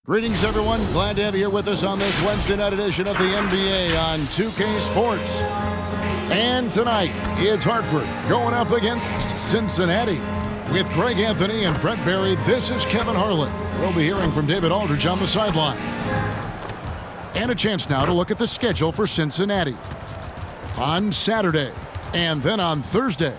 Greetings, everyone. Glad to have you here with us on this Wednesday night edition of the NBA on 2K Sports. And tonight, it's Hartford going up against Cincinnati. With Greg Anthony and Brett Barry, this is Kevin Harlan. We'll be hearing from David Aldridge on the sideline. And a chance now to look at the schedule for Cincinnati. On Saturday, and then on Thursday.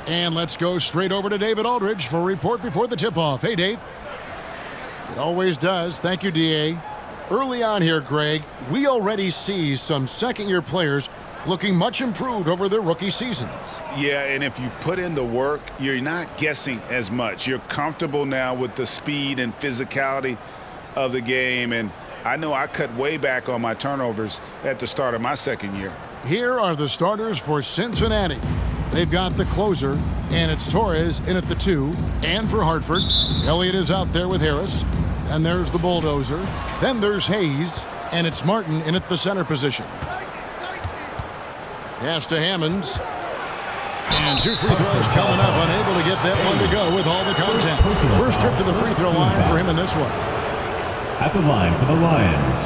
And let's go straight over to David Aldridge for a report before the tip-off. Hey, Dave. It always does. Thank you, D.A. Early on here, Greg, we already see some second-year players looking much improved over their rookie seasons. Yeah, and if you put in the work, you're not guessing as much. You're comfortable now with the speed and physicality of the game. And I know I cut way back on my turnovers at the start of my second year. Here are the starters for Cincinnati. They've got the closer, and it's Torres in at the 2. And for Hartford, Elliott is out there with Harris. And there's the bulldozer. Then there's Hayes, and it's Martin in at the center position. Pass to Hammonds. And 2 free throws coming up, unable to get that one to go with all the contact. First trip to the free throw line for him in this one. At the line for the Lions,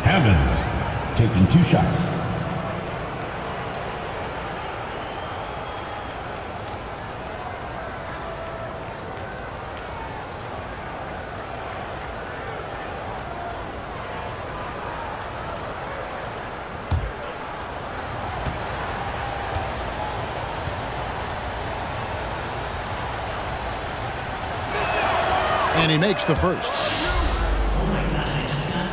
Hammonds taking 2 shots. And he makes the first. Oh my gosh, I just got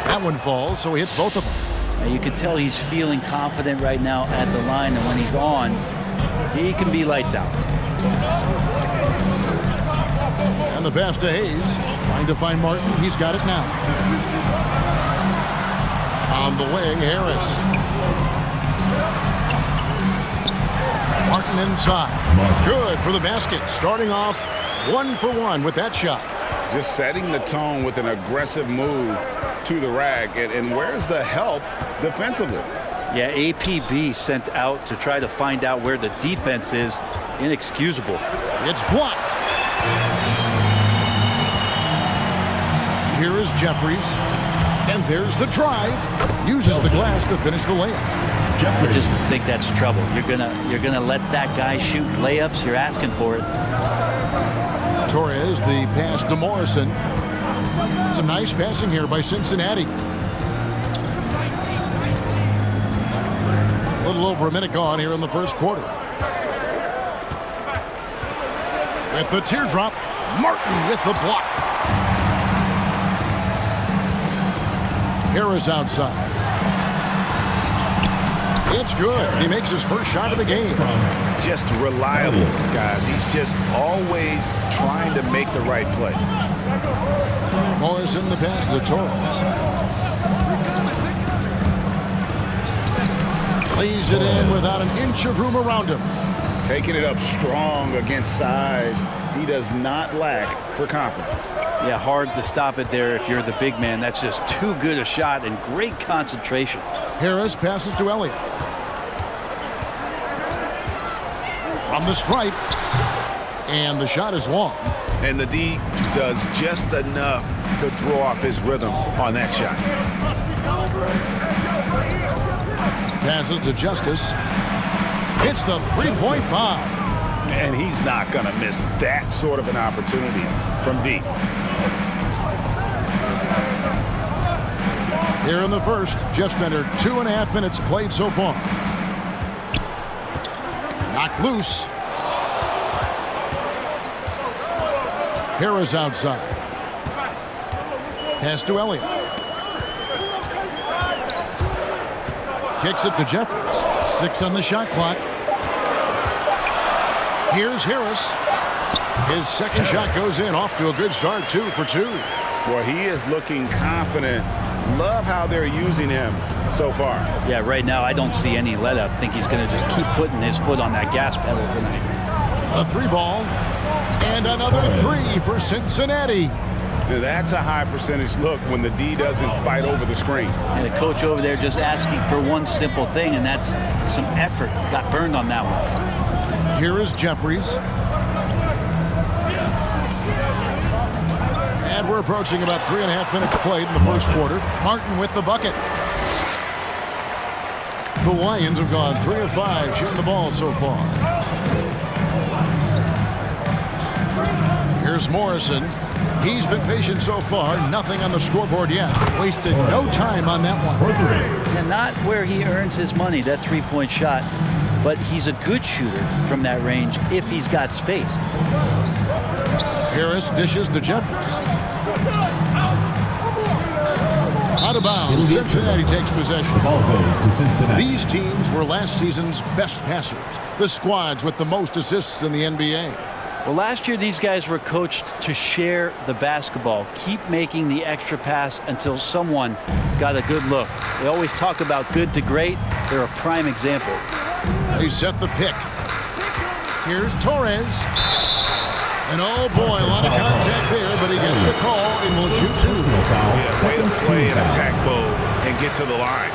That one falls, so he hits both of them. Now you can tell he's feeling confident right now at the line, and when he's on, he can be lights out. And the pass to Hayes, trying to find Martin. He's got it now. On the wing, Harris. Martin inside. Good for the basket. Starting off 1 for 1 with that shot. Just setting the tone with an aggressive move to the rack. And where's the help defensively? Yeah, APB sent out to try to find out where the defense is. Inexcusable. It's blocked. Here is Jeffries. And there's the drive. Uses the glass to finish the layup. I just think that's trouble. You're gonna let that guy shoot layups. You're asking for it. Torres, the pass to Morrison. Some nice passing here by Cincinnati. A little over a minute gone here in the first quarter. With the teardrop, Martin with the block. Harris outside. It's good. He makes his first shot of the game. Just reliable, guys. He's just always trying to make the right play. Morrison the pass to Torres. Lays it in without an inch of room around him. Taking it up strong against size. He does not lack for confidence. Yeah, hard to stop it there if you're the big man. That's just too good a shot and great concentration. Harris passes to Elliott. From the stripe. And the shot is long. And the D does just enough to throw off his rhythm on that shot. Passes to Justice. Hits the three-point foul. And he's not going to miss that sort of an opportunity from D. Here in the first, just under 2.5 minutes played so far. Knocked loose. Harris outside. Pass to Elliott. Kicks it to Jeffries. 6 on the shot clock. Here's Harris. His second shot goes in. Off to a good start. 2 for 2. Well, he is looking confident. Love how they're using him so far. Yeah, right now I don't see any let up. I think he's going to just keep putting his foot on that gas pedal tonight. A 3 ball. And another 3 for Cincinnati. Now that's a high percentage look when the D doesn't fight over the screen. And the coach over there just asking for one simple thing, and that's some effort. Got burned on that one. Here is Jeffries. And we're approaching about 3.5 minutes played in the first quarter. Martin with the bucket. The Lions have gone 3 of 5 shooting the ball so far. Here's Morrison. He's been patient so far. Nothing on the scoreboard yet. Wasted no time on that one. And not where he earns his money, that three-point shot. But he's a good shooter from that range if he's got space. Harris dishes to Jeffries. Out of bounds. Cincinnati takes possession. Ball goes to Cincinnati. These teams were last season's best passers. The squads with the most assists in the NBA. Well, last year these guys were coached to share the basketball, keep making the extra pass until someone got a good look. They always talk about good to great. They're a prime example. They set the pick. Here's Torres. And oh boy, a lot of contact there, but he gets the call and will shoot 2. Yeah, way to play in attack mode and get to the line.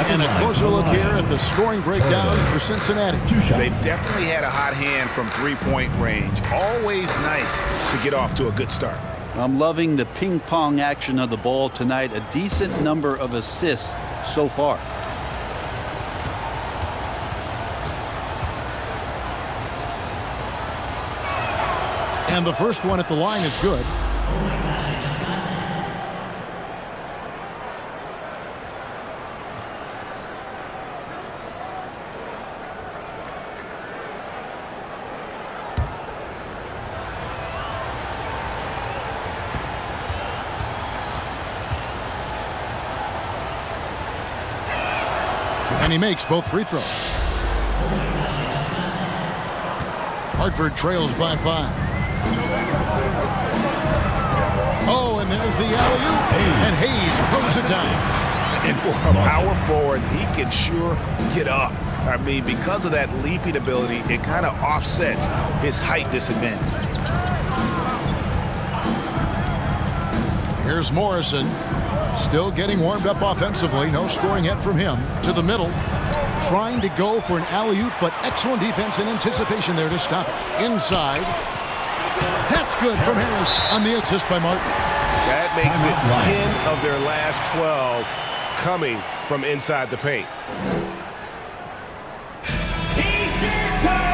And a closer look here at the scoring breakdown for Cincinnati. They definitely had a hot hand from three-point range. Always nice to get off to a good start. I'm loving the ping-pong action of the ball tonight. A decent number of assists so far. And the first one at the line is good. And he makes both free throws. Hartford trails by 5. Oh, and there's the alley-oop. And Hayes throws it down. And for a power forward, he can sure get up. I mean, because of that leaping ability, it kind of offsets his height disadvantage. Here's Morrison. Still getting warmed up offensively. No scoring yet from him. To the middle. Trying to go for an alley-oop, but excellent defense and anticipation there to stop it. Inside. That's good from Harris on the assist by Martin. That makes it 10 of their last 12 coming from inside the paint. T-shirt time!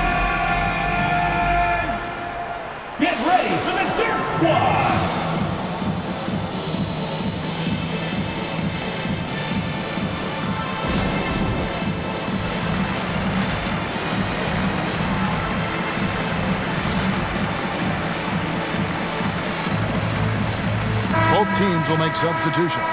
Get ready for the Dirt Squad! Both teams will make substitutions.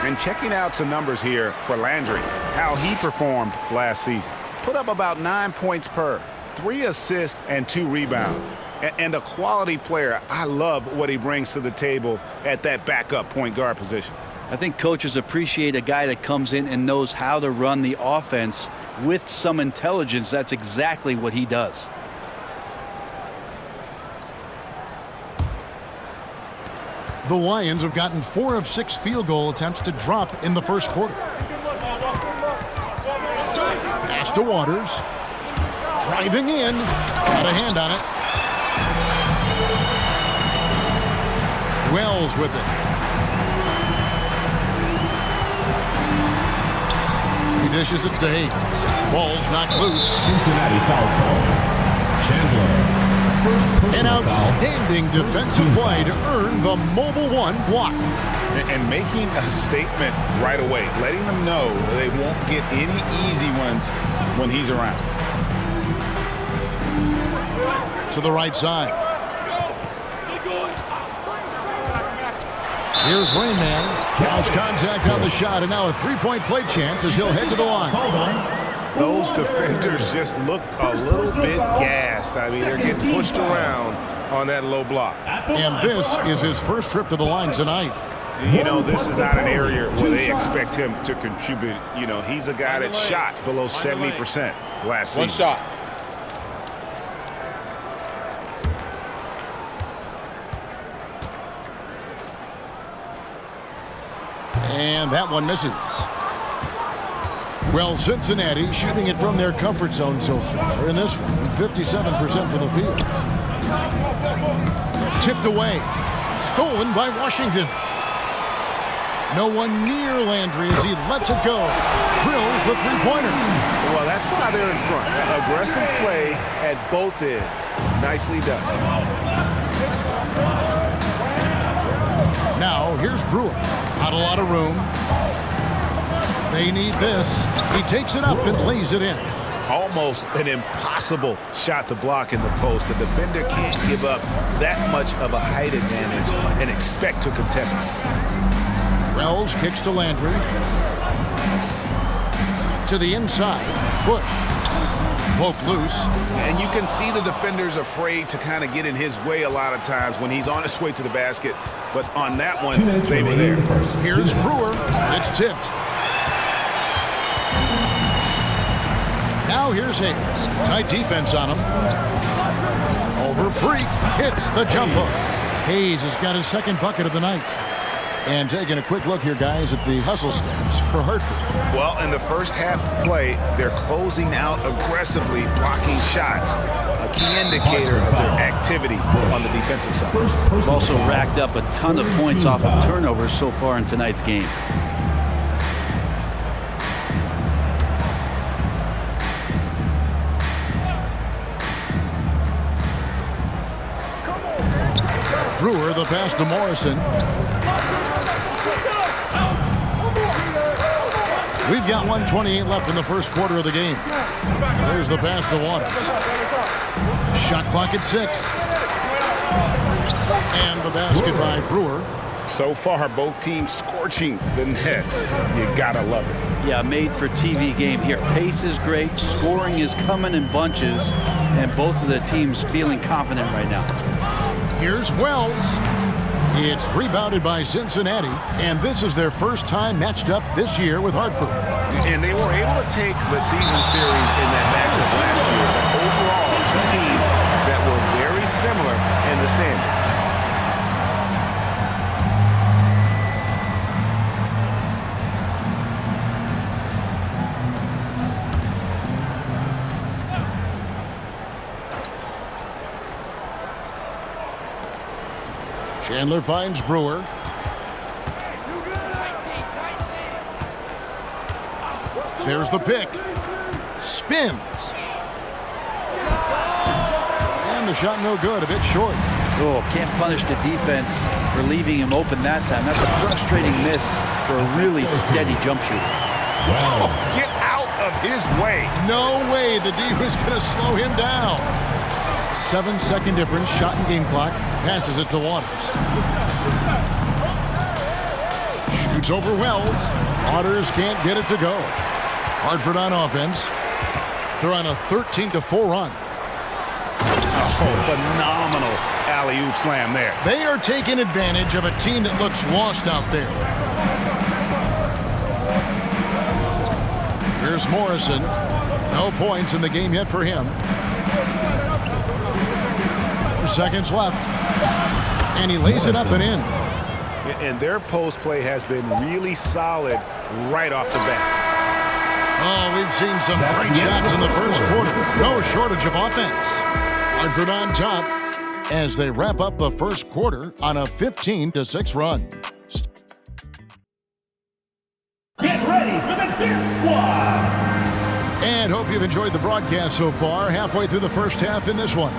And checking out some numbers here for Landry, how he performed last season. Put up about 9 points per, 3 assists and 2 rebounds. And a quality player. I love what he brings to the table at that backup point guard position. I think coaches appreciate a guy that comes in and knows how to run the offense with some intelligence. That's exactly what he does. The Lions have gotten 4 of 6 field goal attempts to drop in the first quarter. Pass to Waters. Driving in. Got a hand on it. Wells with it. He dishes it to Hayes. Ball's knocked loose. Cincinnati foul call. Chandler. First An outstanding defensive play to earn the Mobile One block. And making a statement right away, letting them know they won't get any easy ones when he's around. To the right side. Here's Rainman. Draws contact on the shot, and now a three-point play chance as he'll head to the line. Those defenders just look a little bit gassed. I mean, they're getting pushed around on that low block. And this is his first trip to the line tonight. You know, this is not an area where they expect him to contribute. You know, he's a guy that shot below 70% last season. One shot. And that one misses. Well, Cincinnati shooting it from their comfort zone so far. In this one, 57% from the field. Tipped away. Stolen by Washington. No one near Landry as he lets it go. Drills the three-pointer. Well, that's why they're in front. Aggressive play at both ends. Nicely done. Now, here's Brewer. Not a lot of room. They need this. He takes it up and lays it in. Almost an impossible shot to block in the post. The defender can't give up that much of a height advantage and expect to contest it. Wells kicks to Landry. To the inside. Bush. Poke loose. And you can see the defenders afraid to kind of get in his way a lot of times when he's on his way to the basket. But on that one, they were there. Here's Brewer. It's tipped. Now here's Hayes. Tight defense on him. Over Freak. Hits the jump hook. Hayes has got his second bucket of the night. And taking a quick look here, guys, at the hustle stats for Hartford. Well, in the first half play, they're closing out aggressively, blocking shots. A key indicator of their activity on the defensive side. They've also racked up a ton of points off of turnovers so far in tonight's game. Brewer, the pass to Morrison. We've got 1:28 left in the first quarter of the game. There's the pass to Waters. Shot clock at 6. And the basket by Brewer. So far, both teams scorching the nets. You gotta love it. Yeah, made for TV game here. Pace is great, scoring is coming in bunches, and both of the teams feeling confident right now. Here's Wells. It's rebounded by Cincinnati, and this is their first time matched up this year with Hartford. And they were able to take the season series in that matchup last year. But overall, two teams that were very similar in the standings. Chandler finds Brewer. There's the pick. Spins. And the shot no good, a bit short. Oh, can't punish the defense for leaving him open that time. That's a frustrating miss for a really steady jump shooter. Oh, get out of his way. No way the D was going to slow him down. 7-second difference, shot and game clock. Passes it to Waters. Shoots over Wells. Waters can't get it to go. Hartford on offense. They're on a 13-4 run. Oh, phenomenal alley-oop slam there. They are taking advantage of a team that looks lost out there. Here's Morrison. No points in the game yet for him. 4 seconds left. And he lays it up and in. And their post play has been really solid right off the bat. Oh, we've seen some great shots in the first quarter. No shortage of offense. Hartford on top as they wrap up the first quarter on a 15-6 run. Get ready for the Deer Squad! And hope you've enjoyed the broadcast so far. Halfway through the first half in this one.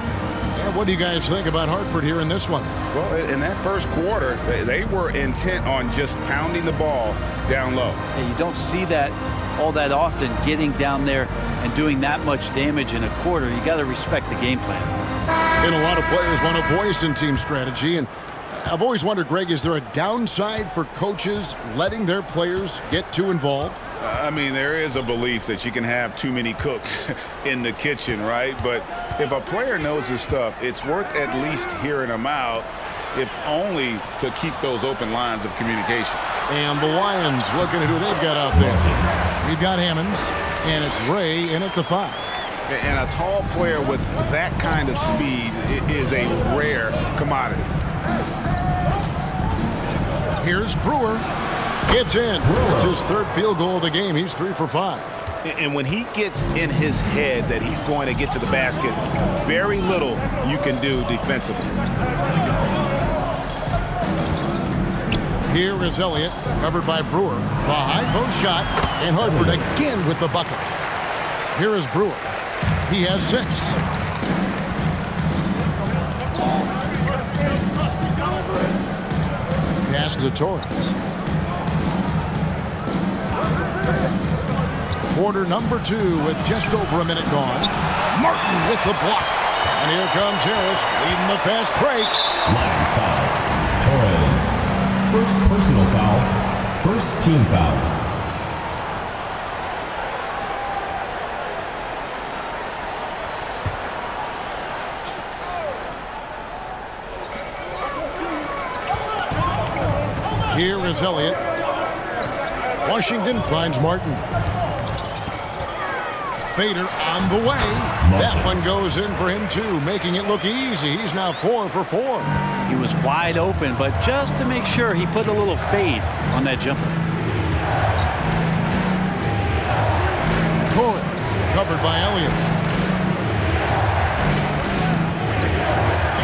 And what do you guys think about Hartford here in this one? Well, in that first quarter, they were intent on just pounding the ball down low. Yeah, you don't see that all that often, getting down there and doing that much damage in a quarter. You got to respect the game plan. And a lot of players want a voice in team strategy. And I've always wondered, Greg, is there a downside for coaches letting their players get too involved? I mean, there is a belief that you can have too many cooks in the kitchen, right? But if a player knows his stuff, it's worth at least hearing them out, if only to keep those open lines of communication. And the Lions looking at who they've got out there. We've got Hammonds, and it's Ray in at the 5. And a tall player with that kind of speed is a rare commodity. Here's Brewer. Gets in. It's his third field goal of the game. He's 3 for 5. And when he gets in his head that he's going to get to the basket, very little you can do defensively. Here is Elliott, covered by Brewer. The high post shot, and Hartford again with the bucket. Here is Brewer. He has 6. Pass to Torres. Quarter number 2 with just over a minute gone. Martin with the block. And here comes Harris leading the fast break. Lions foul. Torres. First personal foul. First team foul. Here is Elliott. Washington finds Martin. Fader on the way. That one goes in for him too, making it look easy. He's now 4 for 4. He was wide open, but just to make sure, he put a little fade on that jumper. Torres covered by Elliott.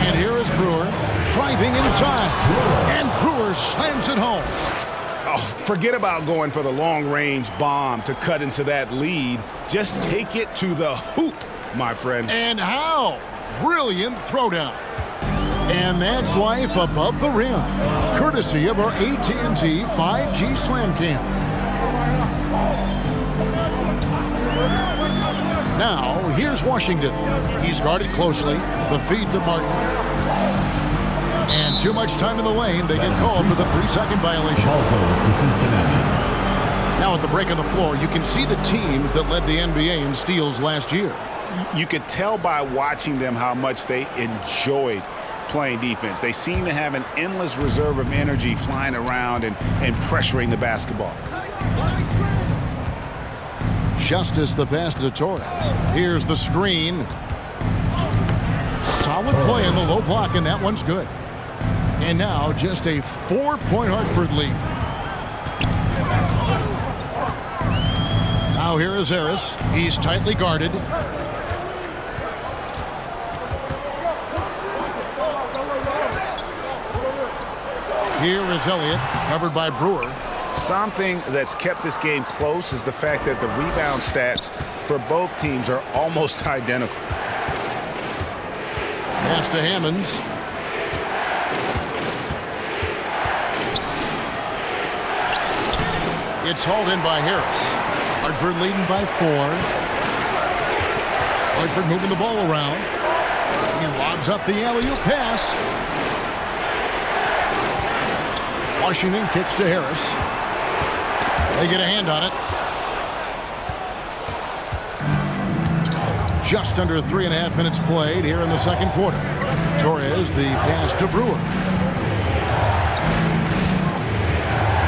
And here is Brewer driving inside. And Brewer slams it home. Oh, forget about going for the long-range bomb to cut into that lead. Just take it to the hoop, my friend. And how? Brilliant throwdown. And that's life above the rim, courtesy of our AT&T 5G Slam Cam. Now, here's Washington. He's guarded closely. The feed to Martin. And too much time in the lane. They get called for the 3-second violation. Ball goes to Cincinnati. Now at the break on the floor, you can see the teams that led the NBA in steals last year. You could tell by watching them how much they enjoyed playing defense. They seem to have an endless reserve of energy flying around and pressuring the basketball. Justice the pass to Torres. Here's the screen. Solid play in the low block, and that one's good. And now just a 4-point Hartford lead. Now here is Harris. He's tightly guarded. Here is Elliott, covered by Brewer. Something that's kept this game close is the fact that the rebound stats for both teams are almost identical. Pass to Hammonds. It's hauled in by Harris. Hartford leading by 4. Hartford moving the ball around. He lobs up the alley-oop pass. Washington kicks to Harris. They get a hand on it. Just under 3.5 minutes played here in the second quarter. Torres, the pass to Brewer.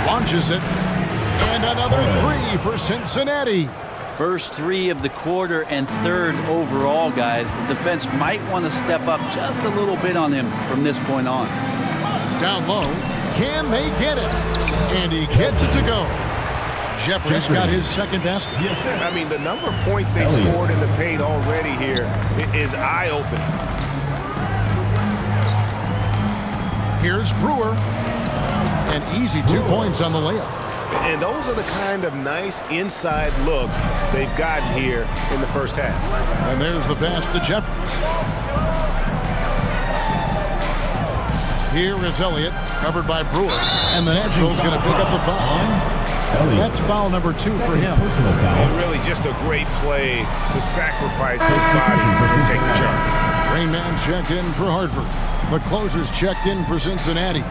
Launches it. And another 3 for Cincinnati. First 3 of the quarter and third overall, guys. The defense might want to step up just a little bit on him from this point on. Down low. Can they get it? And he gets it to go. Jeffries got his second basket. Yes, I mean, the number of points they've scored in the paint already here is eye-opening. Here's Brewer. An easy 2 points on the layup. And those are the kind of nice inside looks they've gotten here in the first half. And there's the pass to Jeffries. Here is Elliott, covered by Brewer. And the Nationals going to pick up the foul. That's foul number 2 for him. Personal foul. And really just a great play to sacrifice his body to take the charge. Rain Man checked in for Hartford. The closers checked in for Cincinnati.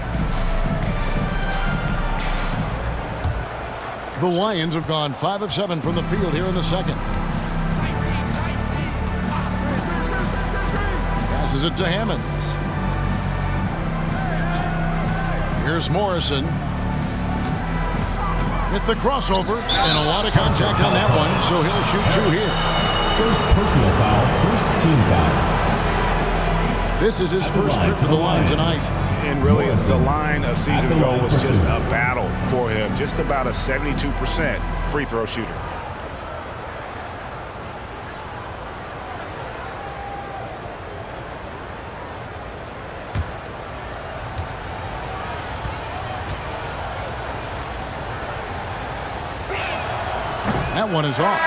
The Lions have gone 5 of 7 from the field here in the second. Passes it to Hammonds. Here's Morrison. With the crossover, and a lot of contact on that one, so he'll shoot 2 here. First personal foul, first team foul. This is his first trip for the line tonight. And really, the line a season ago was just a battle for him. Just about a 72% free throw shooter. That one is off.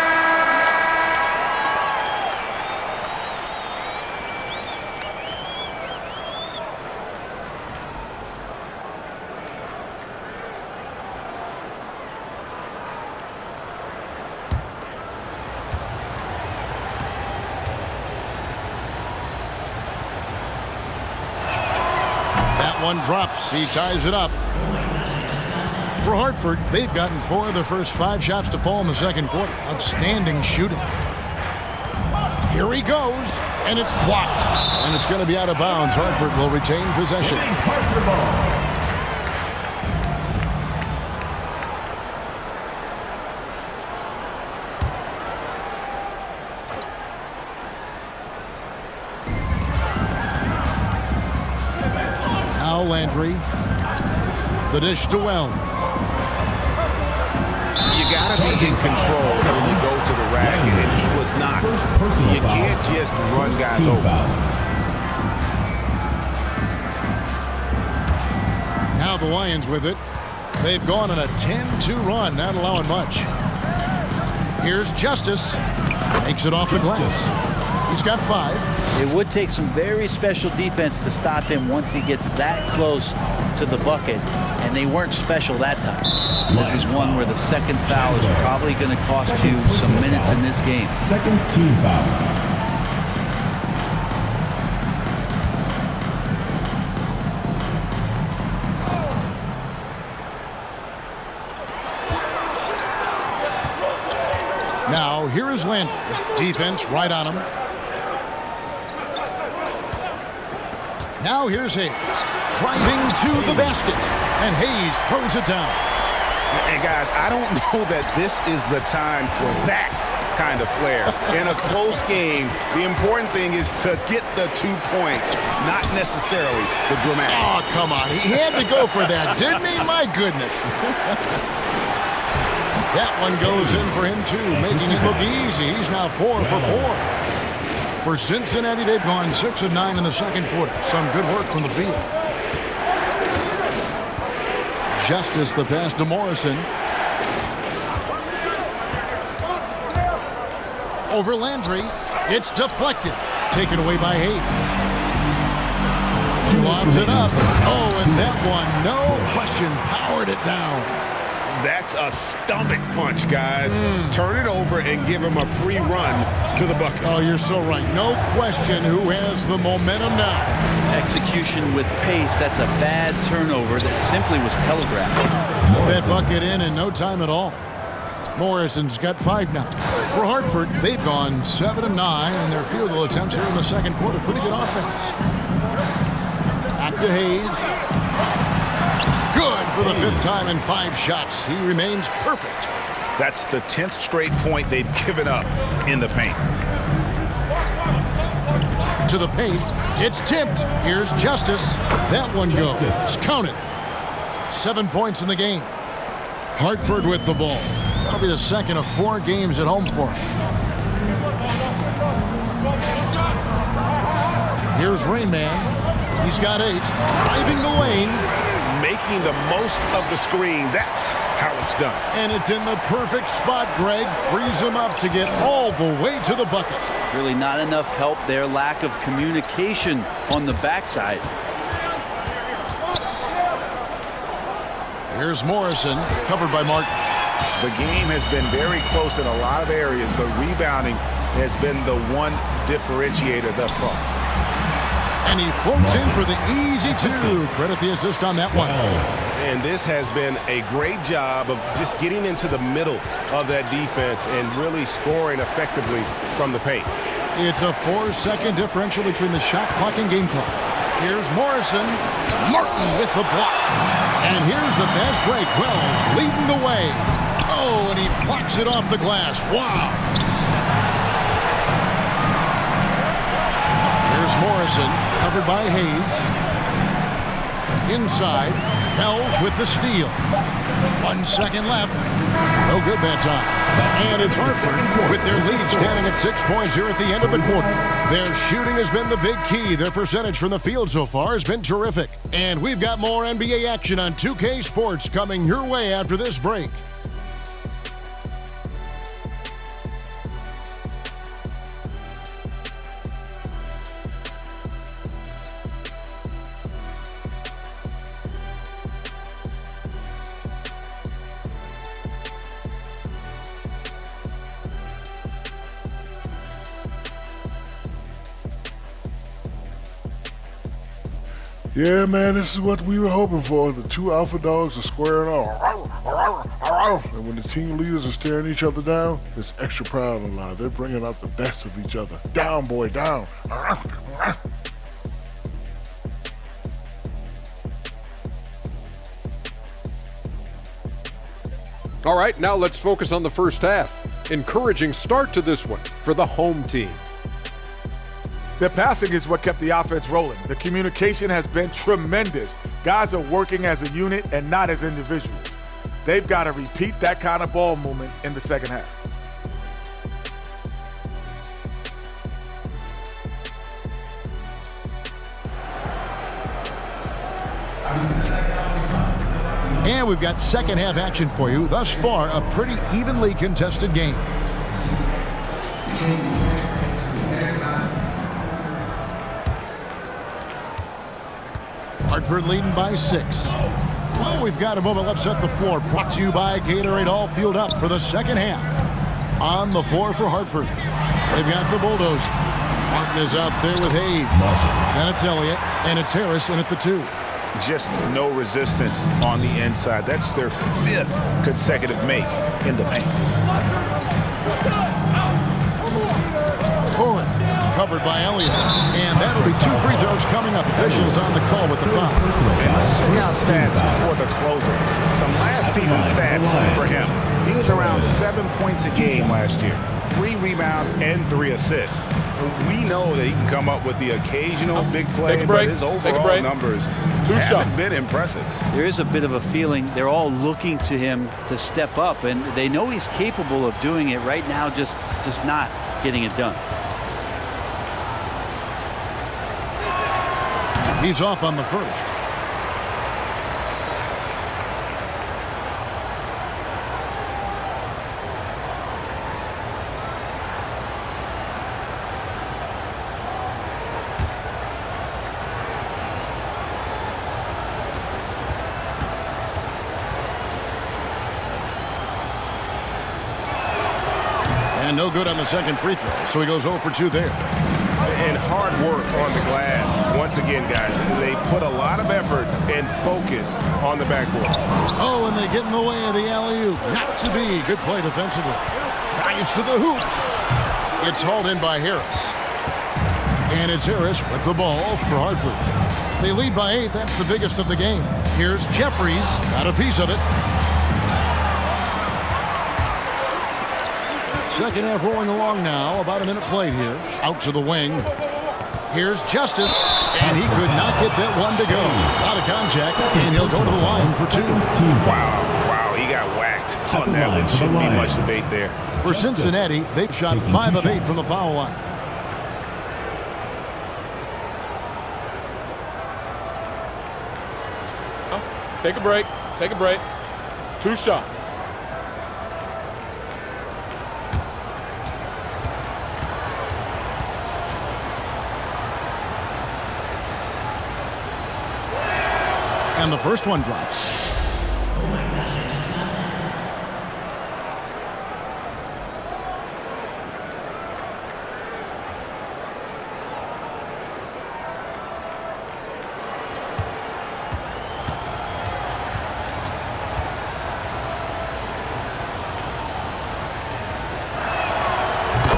That one drops. He ties it up. For Hartford, they've gotten 4 of their first 5 shots to fall in the second quarter. Outstanding shooting. Here he goes, and it's blocked. And it's going to be out of bounds. Hartford will retain possession. Hartford ball. Now Landry. The dish to Wells. You got to be in control when you go to the rack, and he was not. You can't just run guys over. Now the Lions with it. They've gone on a 10-2 run, not allowing much. Here's Justice. Makes it off the glass. He's got 5. It would take some very special defense to stop him once he gets that close to the bucket, and they weren't special that time. This is one where the second foul is probably going to cost you some minutes in this game. Second team foul. Now here is Landry. Defense right on him. Now here's Hayes. Driving to the basket. And Hayes throws it down. And guys, I don't know that this is the time for that kind of flair. In a close game, the important thing is to get the 2 points, not necessarily the dramatics. Oh, come on. He had to go for that, didn't he? My goodness. That one goes in for him, too, making it look easy. He's now 4 for 4. For Cincinnati, they've gone 6 of 9 in the second quarter. Some good work from the field. Justice the pass to Morrison. Over Landry. It's deflected. Taken away by Hayes. He lobs it up. Oh, and that one, no question, powered it down. That's a stomach punch, guys. Turn it over and give him a free run to the bucket. Oh, you're so right. No question who has the momentum now. Execution with pace, that's a bad turnover that simply was telegraphed. Put that bucket in no time at all. Morrison's got 5 now. For Hartford, they've gone 7 of 9 in their field goal attempts here in the second quarter. Pretty good offense. Back to Hayes. Good for the 5th time in 5 shots. He remains perfect. That's the 10th straight point they've given up in the paint. To the paint. It's tipped. Here's Justice. That one goes. Count it. 7 points in the game. Hartford with the ball. That'll be the second of 4 games at home for him. Here's Rain Man. He's got 8. Driving the lane. Making the most of the screen. That's how it's done. And it's in the perfect spot, Greg. Frees him up to get all the way to the bucket. Really not enough help there. Lack of communication on the backside. Here's Morrison, covered by Martin. The game has been very close in a lot of areas, but rebounding has been the one differentiator thus far. And he floats in for the easy two. Credit the assist on that one. And this has been a great job of just getting into the middle of that defense and really scoring effectively from the paint. It's a 4-second differential between the shot clock and game clock. Here's Morrison. Martin with the block. And here's the fast break. Wells leading the way. Oh, and he blocks it off the glass. Wow. Here's Morrison, covered by Hayes. Inside, Wells with the steal. 1 second left. No good that time. And it's Hartford with their lead standing at 6 points here at the end of the quarter. Their shooting has been the big key. Their percentage from the field so far has been terrific. And we've got more NBA action on 2K Sports coming your way after this break. Yeah, man, this is what we were hoping for. The two alpha dogs are squaring off. And when the team leaders are staring each other down, it's extra proud and loud. They're bringing out the best of each other. Down, boy, down. All right, now let's focus on the first half. Encouraging start to this one for the home team. Their passing is what kept the offense rolling. The communication has been tremendous. Guys are working as a unit and not as individuals. They've got to repeat that kind of ball movement in the second half. And we've got second half action for you. Thus far, a pretty evenly contested game. Hartford leading by 6. Well, we've got a moment. Let's set the floor. Brought to you by Gatorade, all fueled up for the second half. On the floor for Hartford. They've got the bulldozer. Martin is out there with Hayes. Then it's Elliott, and it's Harrison at the 2. Just no resistance on the inside. That's their 5th consecutive make in the paint. Torres covered by Elliott. And that'll be 2 free throws coming up. Officials on the call with the foul. And let's check out stats for the closer. Some last season stats for him. He was around 7 points a game last year. 3 rebounds and 3 assists. We know that he can come up with the occasional big play, but his overall numbers haven't been impressive. There is a bit of a feeling they're all looking to him to step up, and they know he's capable of doing it right now, just not getting it done. He's off on the first. And no good on the second free throw, so he goes 0 for 2 there. And hard work on the glass. Once again, guys, they put a lot of effort and focus on the backboard. Oh, and they get in the way of the alley-oop. Not to be. Good play defensively. Drives to the hoop. It's hauled in by Harris. And it's Harris with the ball for Hartford. They lead by 8. That's the biggest of the game. Here's Jeffries. Got a piece of it. Second half rolling along now. About a minute played here. Out to the wing. Here's Justice. And he could not get that one to go. Out of contact. And he'll go to the line for 2. Wow, he got whacked on that one. Shouldn't be much debate there. For Cincinnati, they've shot 5 of 8 from the foul line. Take a break. Take a break. 2 shots. And the first one drops.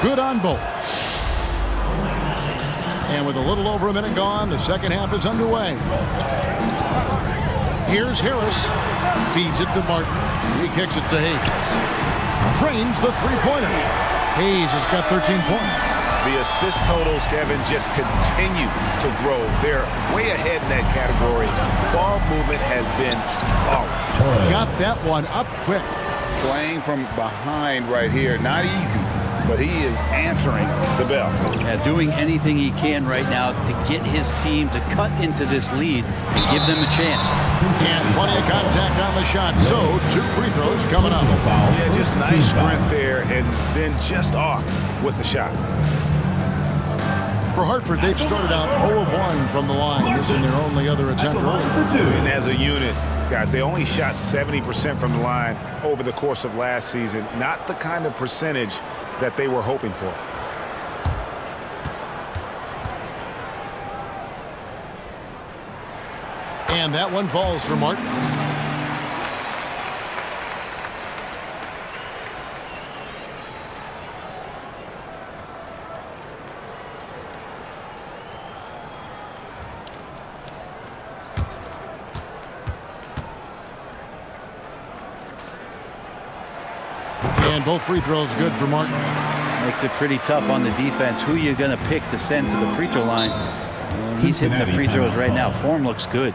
Good on both. And with a little over a minute gone, the second half is underway. Here's Harris. Feeds it to Martin. He kicks it to Hayes. Drains the three-pointer. Hayes has got 13 points. The assist totals, Kevin, just continue to grow. They're way ahead in that category. Ball movement has been flawless. Got that one up quick. Playing from behind right here, not easy, but he is answering the bell. Yeah, doing anything he can right now to get his team to cut into this lead and give them a chance. And plenty of contact on the shot, so 2 free throws coming up. Yeah, just nice strength there, and then just off with the shot. For Hartford, they've started out 0 of 1 from the line. This is their only other attempt early. And as a unit, guys, they only shot 70% from the line over the course of last season. Not the kind of percentage that they were hoping for. And that one falls for Martin. And both free throws good for Martin. Makes it pretty tough on the defense. Who you're going to pick to send to the free throw line. And he's hitting the free throws right now. Form looks good.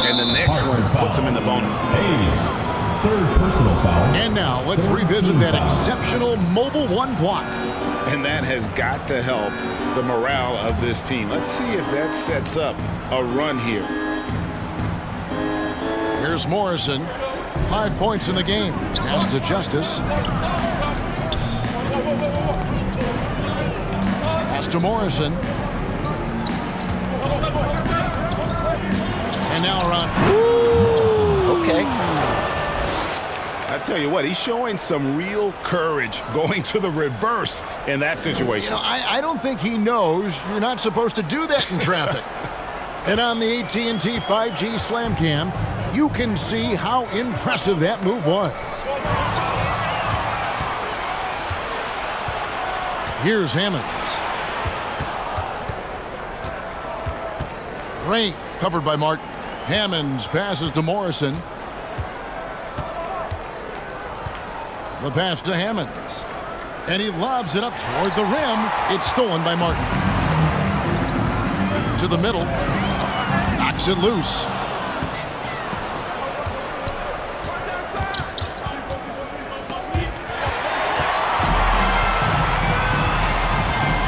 And the next one puts him in the bonus. Hayes, third personal foul. And now let's revisit that exceptional mobile one block. And that has got to help the morale of this team. Let's see if that sets up a run here. Here's Morrison. 5 points in the game. Pass to Justice. Pass to Morrison. And now around. Okay. I tell you what, he's showing some real courage going to the reverse in that situation. You know, I don't think he knows you're not supposed to do that in traffic. And on the AT&T 5G Slam Cam, you can see how impressive that move was. Here's Hammonds. Rain covered by Martin. Hammonds passes to Morrison. The pass to Hammonds. And he lobs it up toward the rim. It's stolen by Martin. To the middle. Knocks it loose.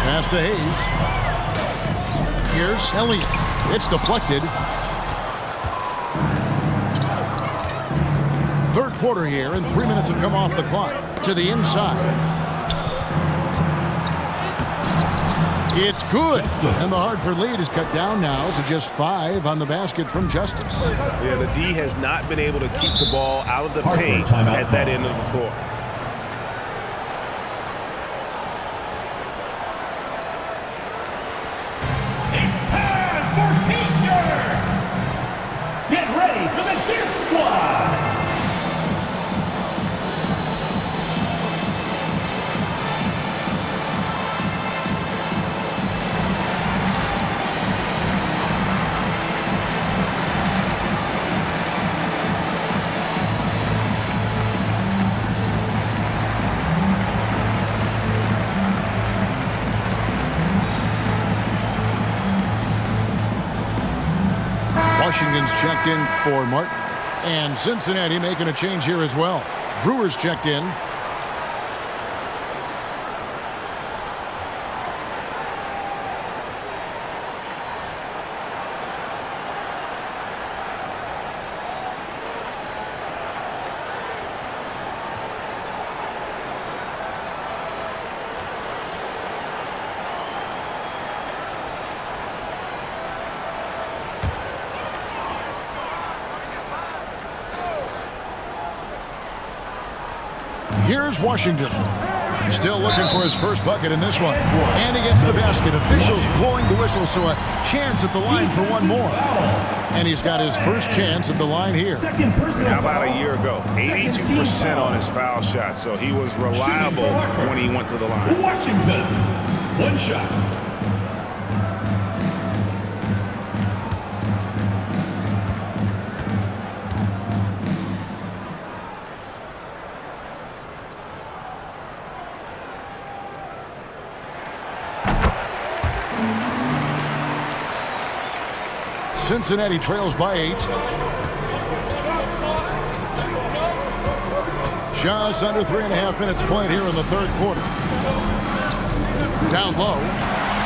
Pass to Hayes. Here's Elliott. It's deflected. Third quarter here, and 3 minutes have come off the clock. To the inside. It's good. And the Hartford lead is cut down now to just 5 on the basket from Justice. Yeah, the D has not been able to keep the ball out of the Hartford paint timeout at that call. end of the floor. It's time for T-shirts! Get ready for the Dip Squad! Washington's checked in for Martin. And Cincinnati making a change here as well. Brewers checked in. Here's Washington. Still looking for his first bucket in this one. And he gets the basket. Officials blowing the whistle, so a chance at the line for one more. And he's got his first chance at the line here. How about a year ago? 82% on his foul shot, so he was reliable when he went to the line. Washington, one shot. Cincinnati trails by 8. Just under 3.5 minutes played here in the third quarter. Down low.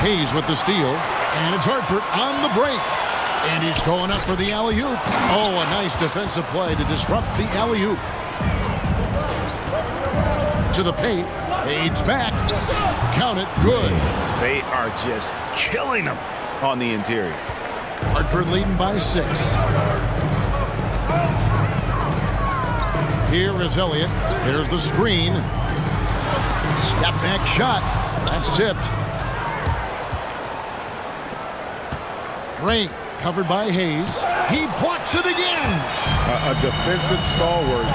Hayes with the steal. And it's Hartford on the break. And he's going up for the alley-oop. Oh, a nice defensive play to disrupt the alley-oop. To the paint. Fades back. Count it. Good. They are just killing them on the interior. Hartford leading by 6. Here is Elliott. There's the screen. Step back shot. That's tipped. Ray covered by Hayes. He blocks it again. A defensive stalwart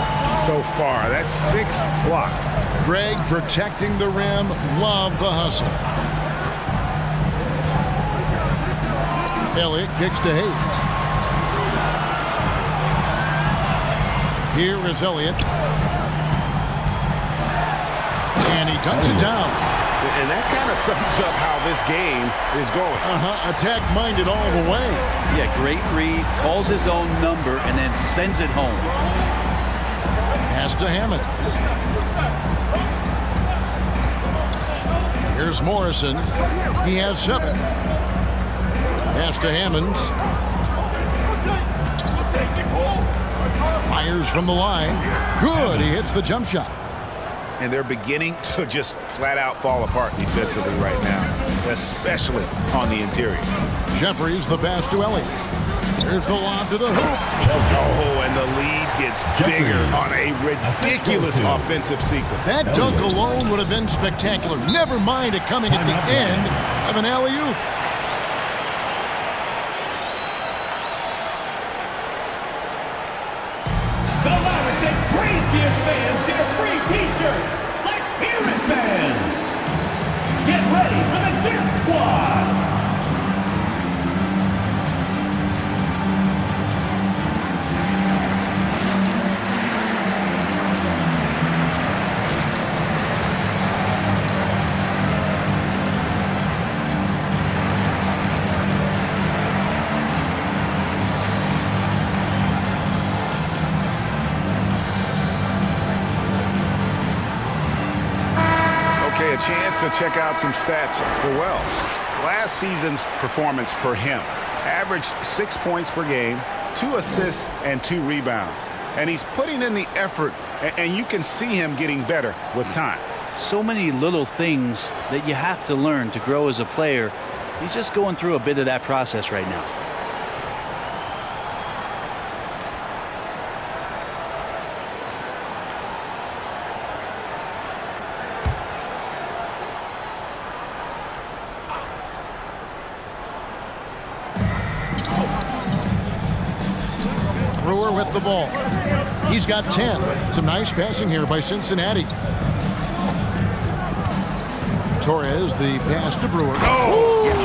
so far. That's 6 blocks. Greg protecting the rim. Love the hustle. Elliott kicks to Hayes. Here is Elliott. And he dunks it down. And that kind of sums up how this game is going. Attack-minded all the way. Yeah, great read. Calls his own number and then sends it home. Pass to Hammonds. Here's Morrison. He has 7. Pass to Hammonds. Fires from the line. Good. He hits the jump shot. And they're beginning to just flat out fall apart defensively right now, especially on the interior. Jeffries the pass to Elliott. Here's the lob to the hoop. Oh, and the lead gets bigger on a ridiculous offensive sequence. That dunk alone would have been spectacular. Never mind it coming at the end of an alley-oop. The loudest and craziest fans get a free T-shirt. Let's hear it, fans. Get ready for the Dip Squad. A chance to check out some stats for Wells. Last season's performance for him, averaged 6 points per game, 2 assists, and 2 rebounds. And he's putting in the effort, and you can see him getting better with time. So many little things that you have to learn to grow as a player. He's just going through a bit of that process right now. Brewer with the ball. He's got 10. Some nice passing here by Cincinnati. Torres, the pass to Brewer. Oh, yes,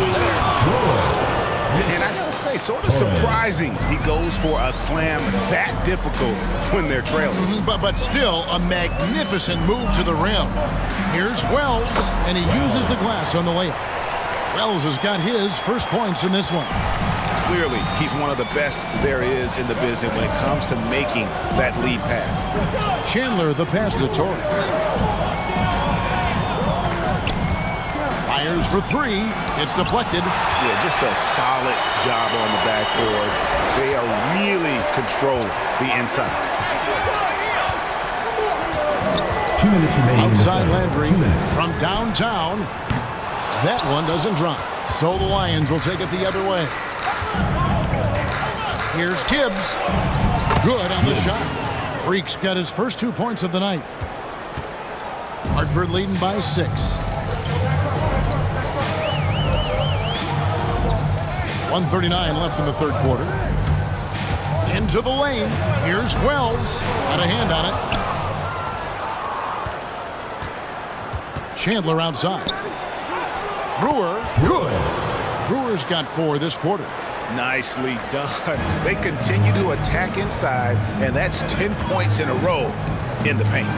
and I gotta say, sort of surprising he goes for a slam that difficult when they're trailing. But still, a magnificent move to the rim. Here's Wells, and he uses the glass on the layup. Wells has got his first points in this one. Clearly, he's one of the best there is in the business when it comes to making that lead pass. Chandler, the pass to Torres. Fires for 3. It's deflected. Yeah, just a solid job on the backboard. They are really controlling the inside. 2 minutes remaining. Outside Landry 2 minutes. from downtown. That one doesn't drop. So the Lions will take it the other way. Here's Gibbs. Good on the shot. Freak's got his first 2 points of the night. Hartford leading by 6. 1:39 left in the third quarter. Into the lane. Here's Wells. Got a hand on it. Chandler outside. Brewer. Good. Brewer's got 4 this quarter. Nicely done. They continue to attack inside, and that's 10 points in a row in the paint.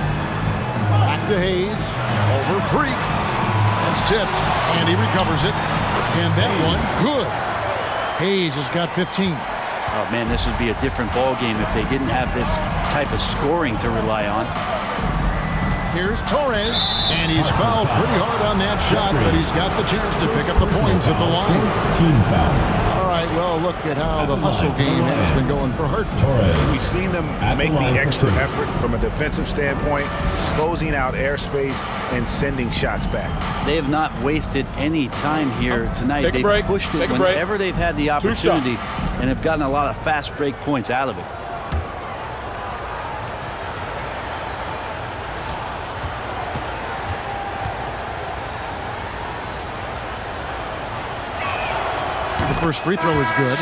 Back to Hayes. Over Freak. That's tipped, and he recovers it. And that one, good. Hayes has got 15. Oh, man, this would be a different ball game if they didn't have this type of scoring to rely on. Here's Torres, and he's fouled pretty hard on that shot, but he's got the chance to pick up the points at the line. Team foul. All right, well, look at how the hustle game has been going for Hartford. We've seen them make the extra effort from a defensive standpoint, closing out airspace and sending shots back. They have not wasted any time here tonight. Take a break. They've pushed it Take a break. whenever they've had the opportunity and have gotten a lot of fast break points out of it. The first free throw is good.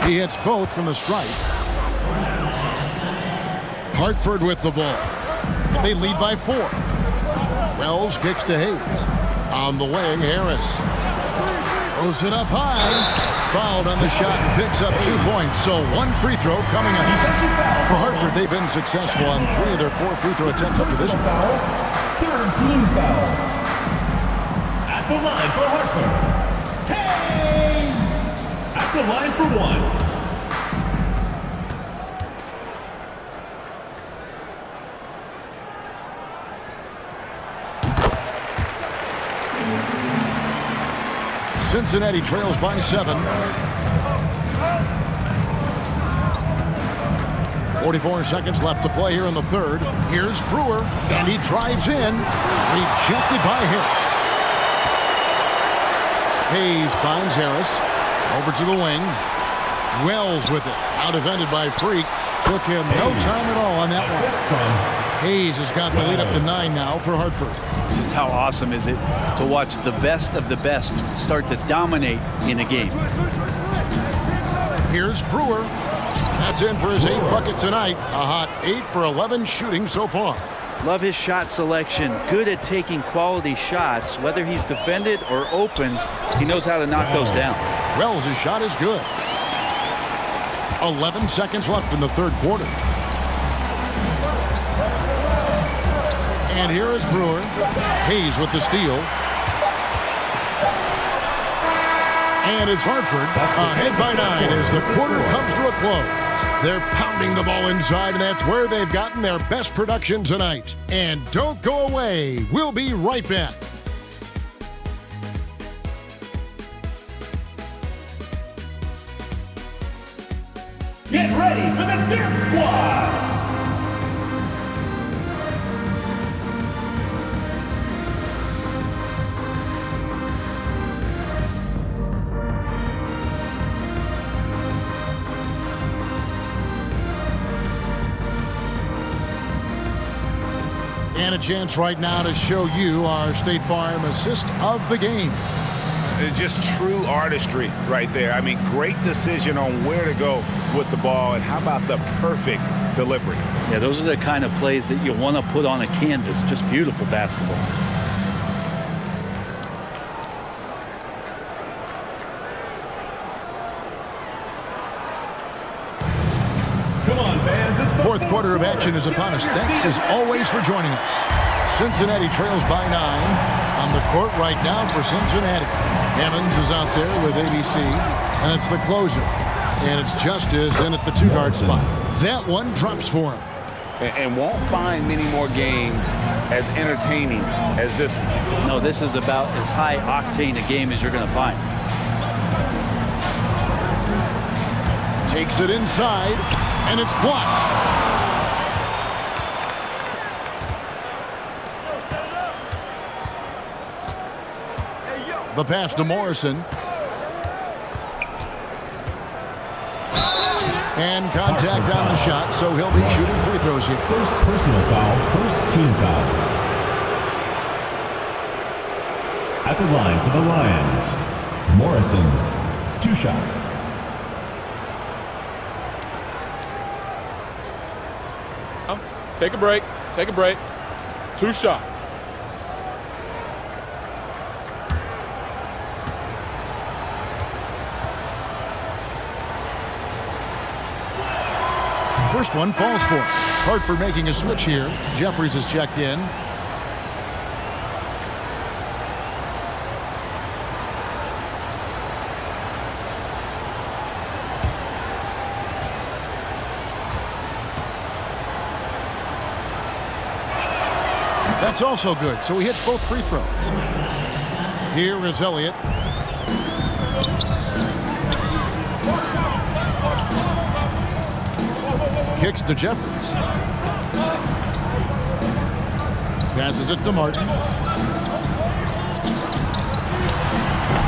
He hits both from the stripe. Hartford with the ball. They lead by 4. Wells kicks to Hayes. On the wing, Harris. Throws it up high. Fouled on the shot and picks up 2 points. So 1 free throw coming up. For Hartford, they've been successful on 3 of their 4 free throw attempts up to this point. Third team foul. At the line for Hartford. Hayes! At the line for 1. Cincinnati trails by 7. 44 seconds left to play here in the third. Here's Brewer, and he drives in. Rejected by Harris. Hayes finds Harris. Over to the wing. Wells with it. Out defended by Freak. Took him no time at all on that one. Hayes has got the lead up to 9 now for Hartford. Just how awesome is it to watch the best of the best start to dominate in a game. Here's Brewer. That's in for his 8th bucket tonight. A hot 8 for 11 shooting so far. Love his shot selection. Good at taking quality shots. Whether he's defended or open, he knows how to knock those down. Wells' shot is good. 11 seconds left in the third quarter. And here is Brewer. Hayes with the steal. And it's Hartford ahead by 9 as the quarter comes to a close. They're pounding the ball inside, and that's where they've gotten their best production tonight. And don't go away. We'll be right back. Get ready for the Death Squad! And a chance right now to show you our State Farm assist of the game. Just true artistry right there. I mean, great decision on where to go with the ball, and how about the perfect delivery? Yeah, those are the kind of plays that you want to put on a canvas. Just beautiful basketball. Come on, fans. It's the Fourth quarter of action is upon us. Thanks as always for joining us. Cincinnati trails by 9. On the court right now for Cincinnati. Hammonds is out there with ABC, and it's the closer. And it's Justice in at the 2-guard spot. That one drops for him. And won't find many more games as entertaining as this one. No, this is about as high octane a game as you're going to find. Takes it inside, and it's blocked. The pass to Morrison. And contact on the shot, so he'll be shooting free throws here. first personal foul, first team foul. At the line for the Lions, Morrison, 2 shots. Take a break. Take a break. 2 shots. First one falls for him. Hartford making a switch here. Jeffries is checked in. That's also good, so he hits both free throws. Here is Elliott. Kicks to Jeffries. Passes it to Martin.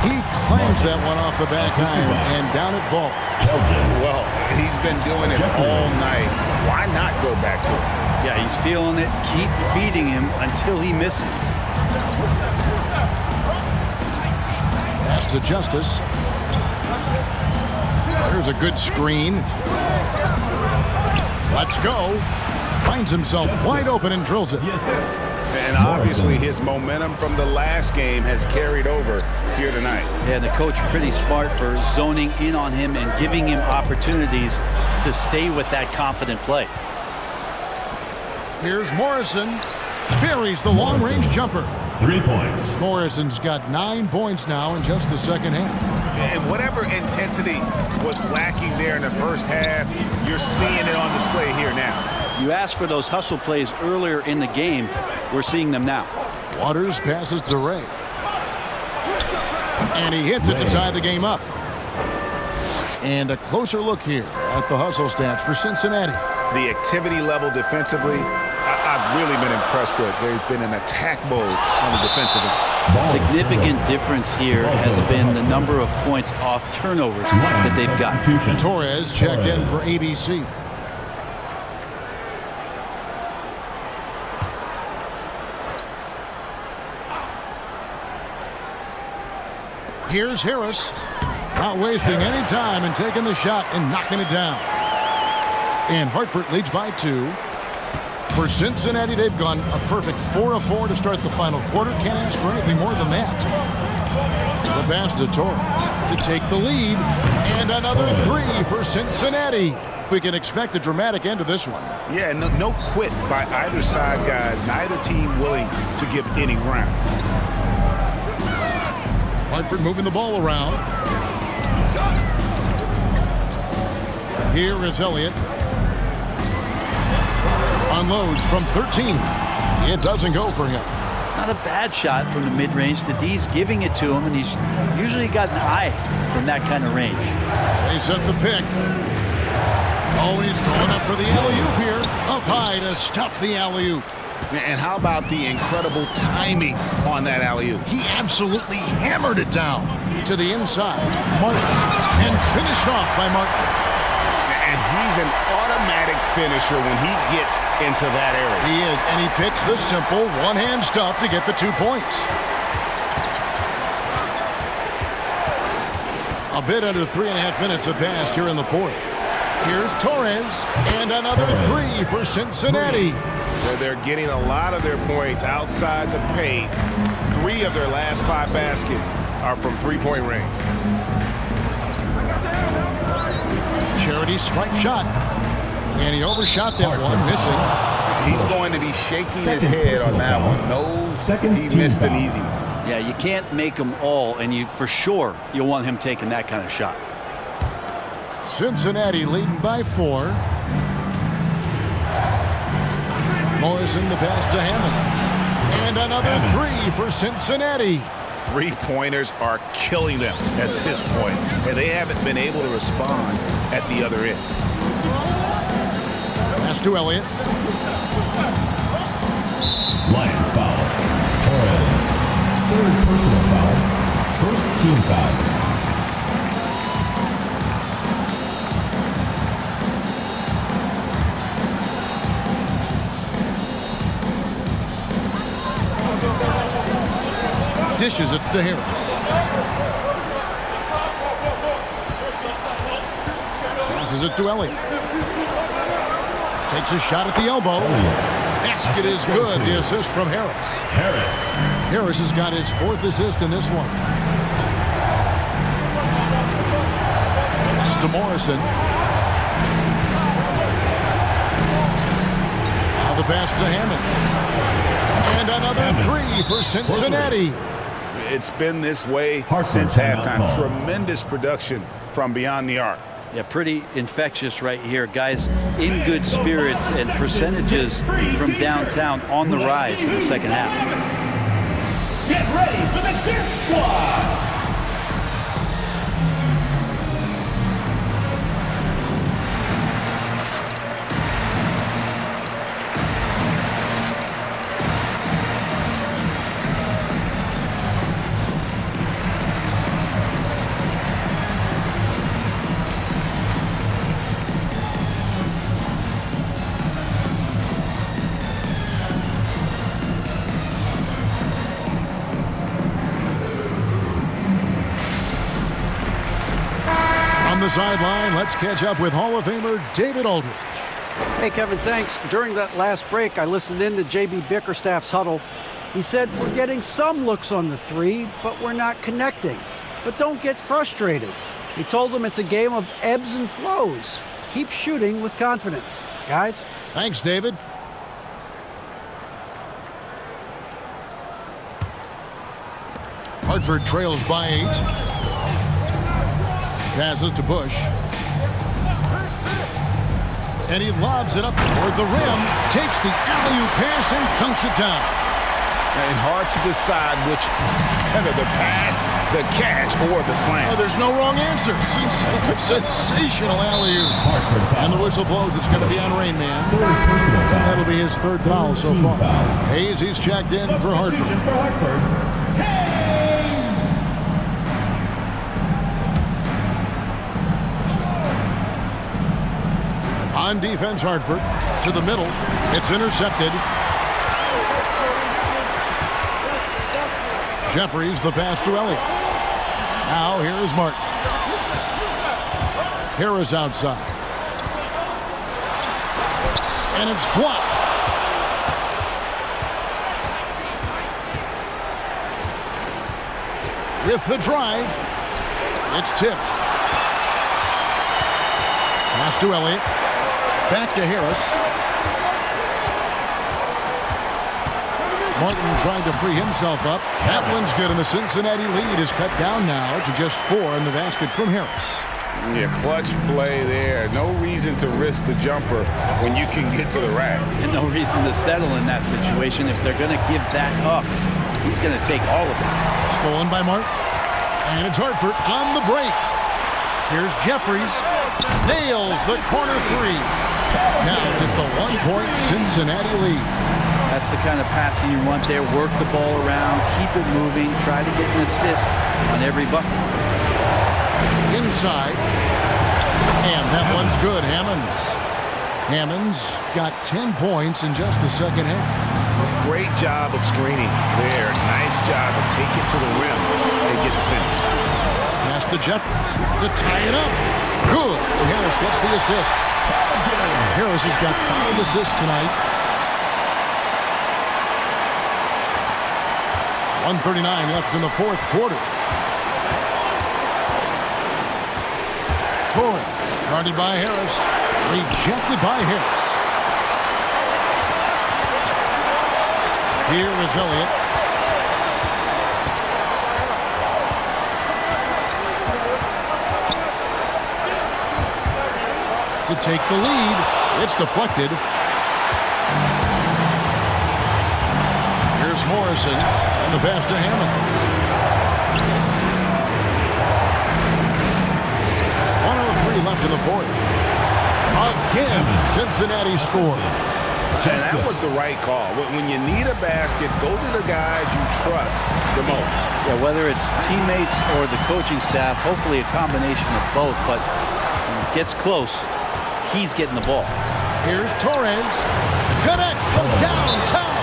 He claims that one off the back iron, and down it falls. Well, he's been doing it all night. Why not go back to it? Yeah, he's feeling it. Keep feeding him until he misses. Pass to Justice. There's a good screen. Let's go. Finds himself wide open and drills it. And obviously his momentum from the last game has carried over here tonight. Yeah, the coach pretty smart for zoning in on him and giving him opportunities to stay with that confident play. Here's Morrison. Buries the long-range jumper. 3 points. Morrison's got 9 points now in just the second half. And whatever intensity was lacking there in the first half, you're seeing it on display here now. You asked for those hustle plays earlier in the game. We're seeing them now. Waters passes to Ray. And he hits it to tie the game up. And a closer look here at the hustle stats for Cincinnati. The activity level defensively, I've really been impressed with. There's been an attack mode on the defensive end. Significant difference here has been the number of points off turnovers that they've got. Torres checked in for ABC. Here's Harris. Not wasting any time and taking the shot and knocking it down. And Hartford leads by 2. For Cincinnati, they've gone a perfect 4 of 4 to start the final quarter. Can't ask for anything more than that. The pass to Torres to take the lead. And another 3 for Cincinnati. we can expect a dramatic end to this one. Yeah, no quit by either side, guys. Neither team willing to give any ground. Hartford moving the ball around. Here is Elliott. Unloads from 13. It doesn't go for him. Not a bad shot from the mid-range. Dede's giving it to him, and he's usually got an eye in that kind of range. They set the pick. Oh, he's going up for the alley-oop here. Up high to stuff the alley-oop. And how about the incredible timing on that alley-oop? He absolutely hammered it down to the inside. Martin. And finished off by Martin. And he's an automatic finisher when he gets into that area. He is, and he picks the simple one-hand stuff to get the 2 points. A bit under 3.5 minutes have passed here in the fourth. Here's Torres, and another 3 for Cincinnati. They're getting a lot of their points outside the paint. 3 of their last 5 baskets are from three-point range. Charity stripe shot. And he overshot that one, missing. He's going to be shaking his head on that one. Knows he missed an easy one. Yeah, you can't make them all, and for sure you'll want him taking that kind of shot. Cincinnati leading by 4. Morrison the pass to Hammonds. And another 3 for Cincinnati. 3-pointers are killing them at this point, and they haven't been able to respond at the other end. Pass to Elliott. Lions foul. Torres. 3rd personal foul. 1st team foul. Dishes it to Harris. Passes it to Elliott. Takes a shot at the elbow. Basket is good. The assist from Harris. Harris has got his 4th assist in this one. Pass to Morrison. Now the pass to Hammonds. And another 3 for Cincinnati. It's been this way since halftime. Tremendous production from beyond the arc. Yeah, pretty infectious right here. Guys in good spirits, and percentages from downtown on the rise in the second half. Get ready for the Dirt Squad! On the sideline, let's catch up with Hall of Famer David Aldridge. Hey, Kevin, thanks. During that last break, I listened in to J.B. Bickerstaff's huddle. He said, we're getting some looks on the 3, but we're not connecting. But don't get frustrated. He told them it's a game of ebbs and flows. Keep shooting with confidence. Guys? Thanks, David. Hartford trails by 8. Passes to Bush. And he lobs it up toward the rim. Takes the alley-oop pass and dunks it down. And hard to decide which was better, the pass, the catch, or the slam. Oh, there's no wrong answer. Sensational alley-oop. And the whistle blows. It's going to be on Rain Man. That'll be his 3rd foul so far. Hayes, he's checked in for Hartford. On defense, Hartford to the middle. It's intercepted. Jeffries, the pass to Elliott. Now here is Martin. Harris outside. And it's blocked. With the drive, it's tipped. Pass to Elliott. Back to Harris. Martin trying to free himself up. That one's good, and the Cincinnati lead is cut down now to just 4 in the basket from Harris. Yeah, clutch play there. No reason to risk the jumper when you can get to the rack. And no reason to settle in that situation. If they're going to give that up, he's going to take all of it. Stolen by Martin. And it's Hartford on the break. Here's Jeffries. Nails the corner three. Now just a 1-point Cincinnati lead. That's the kind of passing you want there. Work the ball around, keep it moving, try to get an assist on every bucket. Inside. And that one's good, Hammonds got 10 points in just the second half. Great job of screening there. Nice job to take it to the rim and get the finish. Pass to Jeffries to tie it up. Good. And Harris gets the assist. Harris has got 5 assists tonight. 1:39 left in the fourth quarter. Torres, guarded by Harris. Rejected by Harris. Here is Elliott. To take the lead. It's deflected. Here's Morrison and the pass to Hammonds. 1:03 left in the fourth. Again, Cincinnati scored. And that was the right call. When you need a basket, go to the guys you trust the most. Yeah, whether it's teammates or the coaching staff, hopefully a combination of both, but when it gets close, he's getting the ball. Here's Torres. Connects from downtown.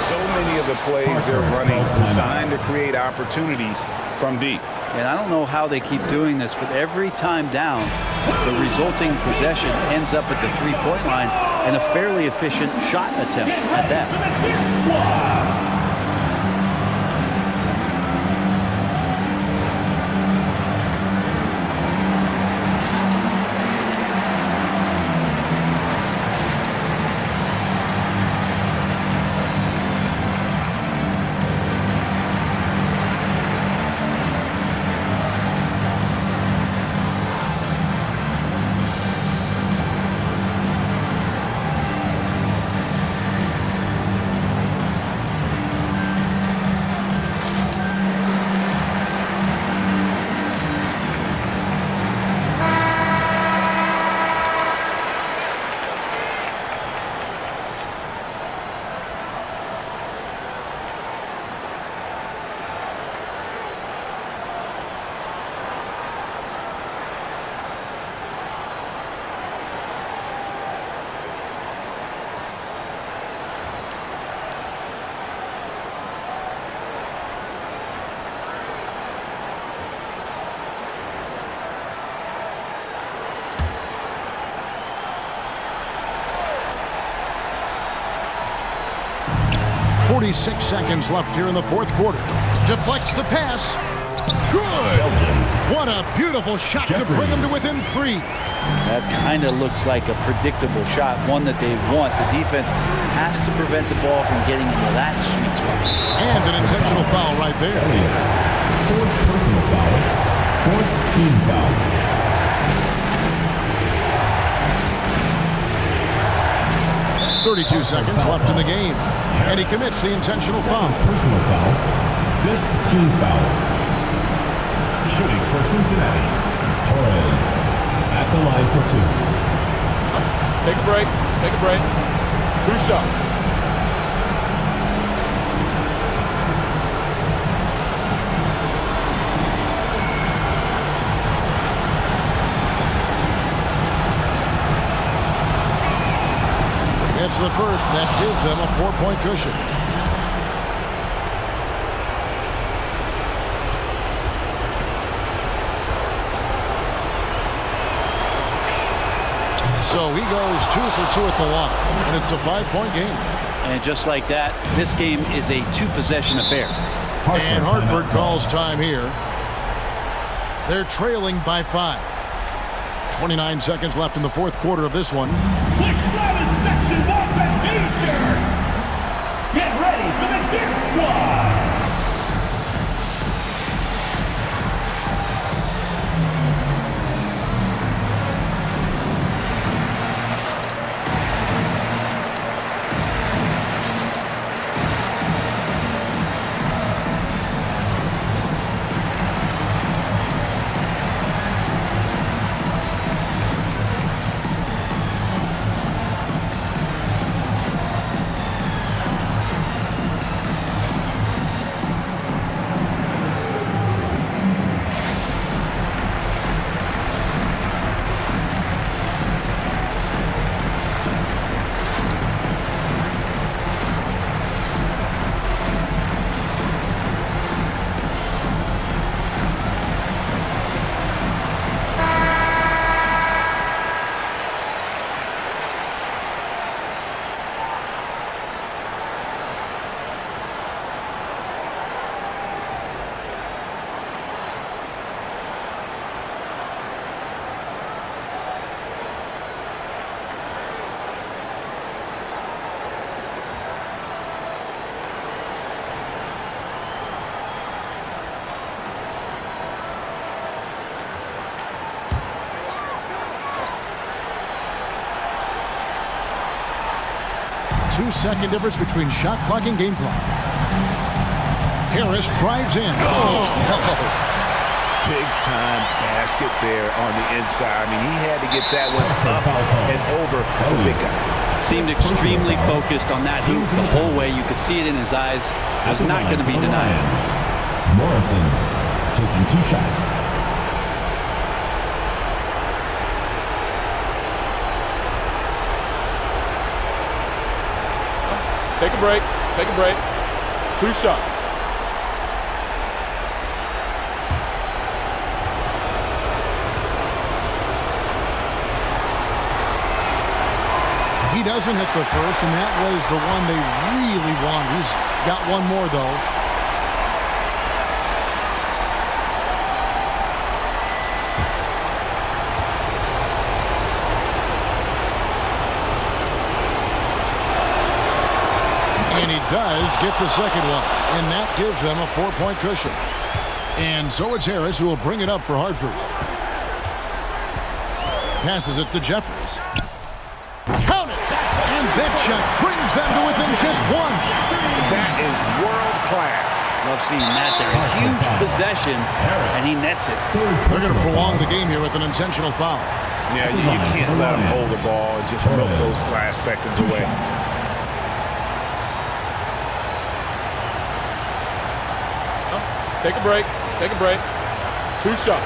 So many of the plays they're running designed to create opportunities from deep. And I don't know how they keep doing this, but every time down, the resulting possession ends up at the three-point line and a fairly efficient shot attempt at that. .46 seconds left here in the fourth quarter. Deflects the pass. Good. What a beautiful shot to bring him to within 3. That kind of looks like a predictable shot, one that they want. The defense has to prevent the ball from getting into that sweet spot. And an intentional foul right there. Fourth personal foul. Fourth team foul. .32 seconds left in the game. And he commits the intentional foul. Personal foul. Fifth team foul. Shooting for Cincinnati. Torres at the line for 2. Take a break. Take a break. 2 shots. It's the first that gives them a 4-point cushion. So he goes 2 for 2 at the line, and it's a 5-point game. And just like that, this game is a 2-possession affair. And Hartford calls time here. They're trailing by 5. 29 seconds left in the fourth quarter of this one. Which loudest section wants a T-shirt? Get ready for the Dip Squad! Two-second difference between shot clock and game clock. Harris drives in. Big-time basket there on the inside. I mean, he had to get that one up and over the big guy. Seemed extremely focused on that hoop the whole way. You could see it in his eyes. It was not going to be denied. Morrison taking 2 shots. Take a break. Take a break. 2 shots. He doesn't hit the first, and that was the one they really want. He's got one more, though. And he does get the second one, and that gives them a 4-point cushion. And so it's Harris who will bring it up for Hartford. Passes it to Jeffries. Count it! And that shot brings them to within just 1. That is world class. Love seeing that there. A huge possession, and he nets it. They're going to prolong the game here with an intentional foul. Yeah, you can't let him hold the ball and just milk those last seconds away. Take a break. Take a break. 2 shots.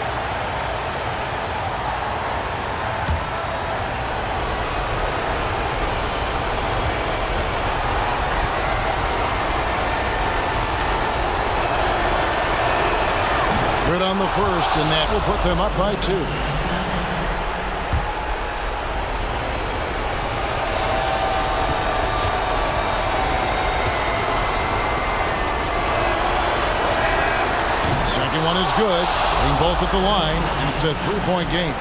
Good on the first, and that will put them up by 2. Second one is good. Being both at the line, and it's a 3-point game.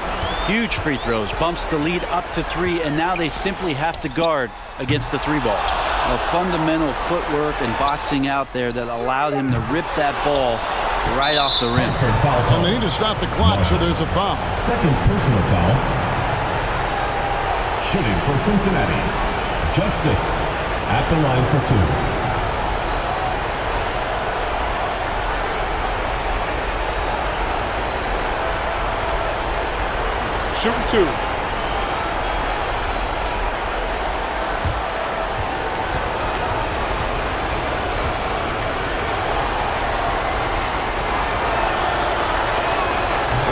Huge free throws. Bumps the lead up to 3, and now they simply have to guard against the 3-ball. A fundamental footwork and boxing out there that allowed him to rip that ball right off the rim. And they need to stop the clock, so there's a foul. Second personal foul. Shooting for Cincinnati. Justice at the line for 2. Shooting 2.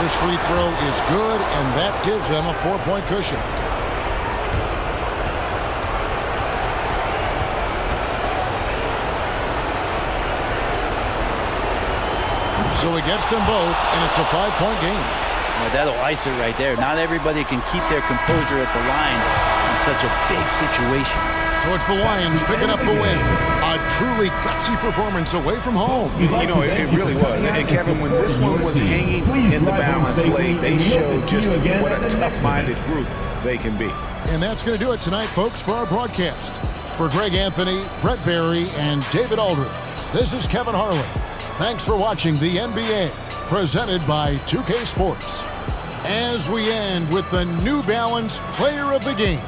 First free throw is good, and that gives them a 4-point cushion. So he gets them both, and it's a 5-point game. Well, that'll ice it right there. Not everybody can keep their composure at the line in such a big situation. So it's the Lions picking up the win. A truly gutsy performance away from home. You know, it really was. And Kevin, when this one was hanging in the balance late, they showed just what a tough-minded group they can be. And that's going to do it tonight, folks, for our broadcast. For Greg Anthony, Brett Barry, and David Aldridge, this is Kevin Harlan. Thanks for watching the NBA, presented by 2K Sports. As we end with the New Balance Player of the Game.